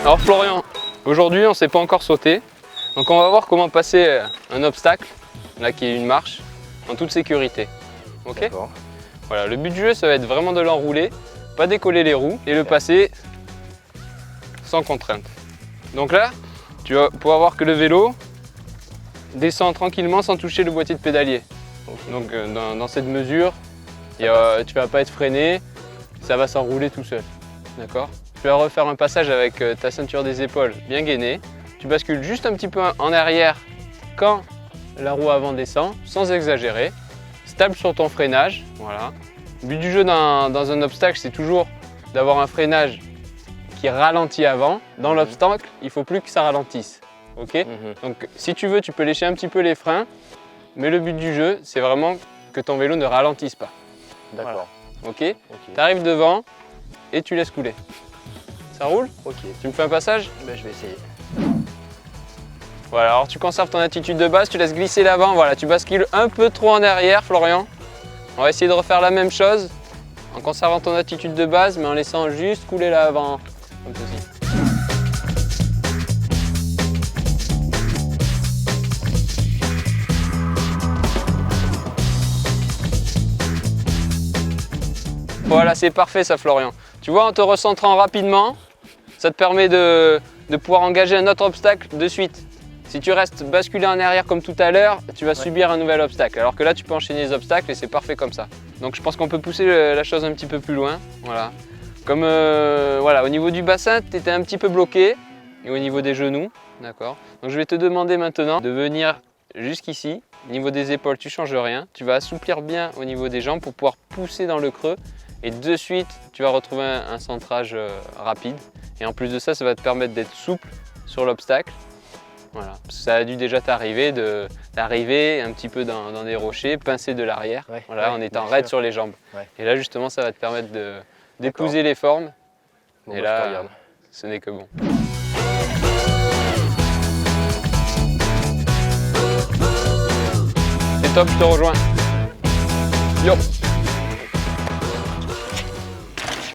Alors Florian, aujourd'hui on ne sait pas encore sauter, donc on va voir comment passer un obstacle, là qui est une marche, en toute sécurité. Ok? D'accord. Voilà, le but du jeu ça va être vraiment de l'enrouler, pas décoller les roues et le passer sans contrainte. Donc là, tu vas pouvoir voir que le vélo descend tranquillement sans toucher le boîtier de pédalier. Okay. Donc dans cette mesure, tu ne vas pas être freiné, ça va s'enrouler tout seul. D'accord? Tu vas refaire un passage avec ta ceinture des épaules bien gainée. Tu bascules juste un petit peu en arrière quand la roue avant descend, sans exagérer. Stable sur ton freinage. Voilà. Le but du jeu dans un obstacle, c'est toujours d'avoir un freinage qui ralentit avant. Dans l'obstacle, il ne faut plus que ça ralentisse. Okay? Donc si tu veux, tu peux lécher un petit peu les freins, mais le but du jeu, c'est vraiment que ton vélo ne ralentisse pas. D'accord. Voilà. Ok? Tu arrives devant et tu laisses couler. Ça roule? Ok. Tu me fais un passage? Ben, je vais essayer. Voilà, alors tu conserves ton attitude de base, tu laisses glisser l'avant, voilà, tu bascules un peu trop en arrière, Florian. On va essayer de refaire la même chose en conservant ton attitude de base, mais en laissant juste couler l'avant, comme ceci. Voilà, c'est parfait ça, Florian. Tu vois, en te recentrant rapidement, ça te permet de pouvoir engager un autre obstacle de suite. Si tu restes basculé en arrière comme tout à l'heure, tu vas subir un nouvel obstacle. Alors que là, tu peux enchaîner les obstacles et c'est parfait comme ça. Donc je pense qu'on peut pousser la chose un petit peu plus loin. Voilà. Comme voilà, au niveau du bassin, tu étais un petit peu bloqué et au niveau des genoux. D'accord. Donc je vais te demander maintenant de venir jusqu'ici. Au niveau des épaules, tu ne changes rien. Tu vas assouplir bien au niveau des jambes pour pouvoir pousser dans le creux. Et de suite, tu vas retrouver un centrage rapide. Et en plus de ça, ça va te permettre d'être souple sur l'obstacle. Voilà. Parce que ça a dû déjà t'arriver d'arriver un petit peu dans des rochers, pincer de l'arrière, voilà, en étant raide sur les jambes. Ouais. Et là, justement, ça va te permettre d'épouser les formes. Bon, et bah, là, ce n'est que bon. C'est top, je te rejoins. Yo!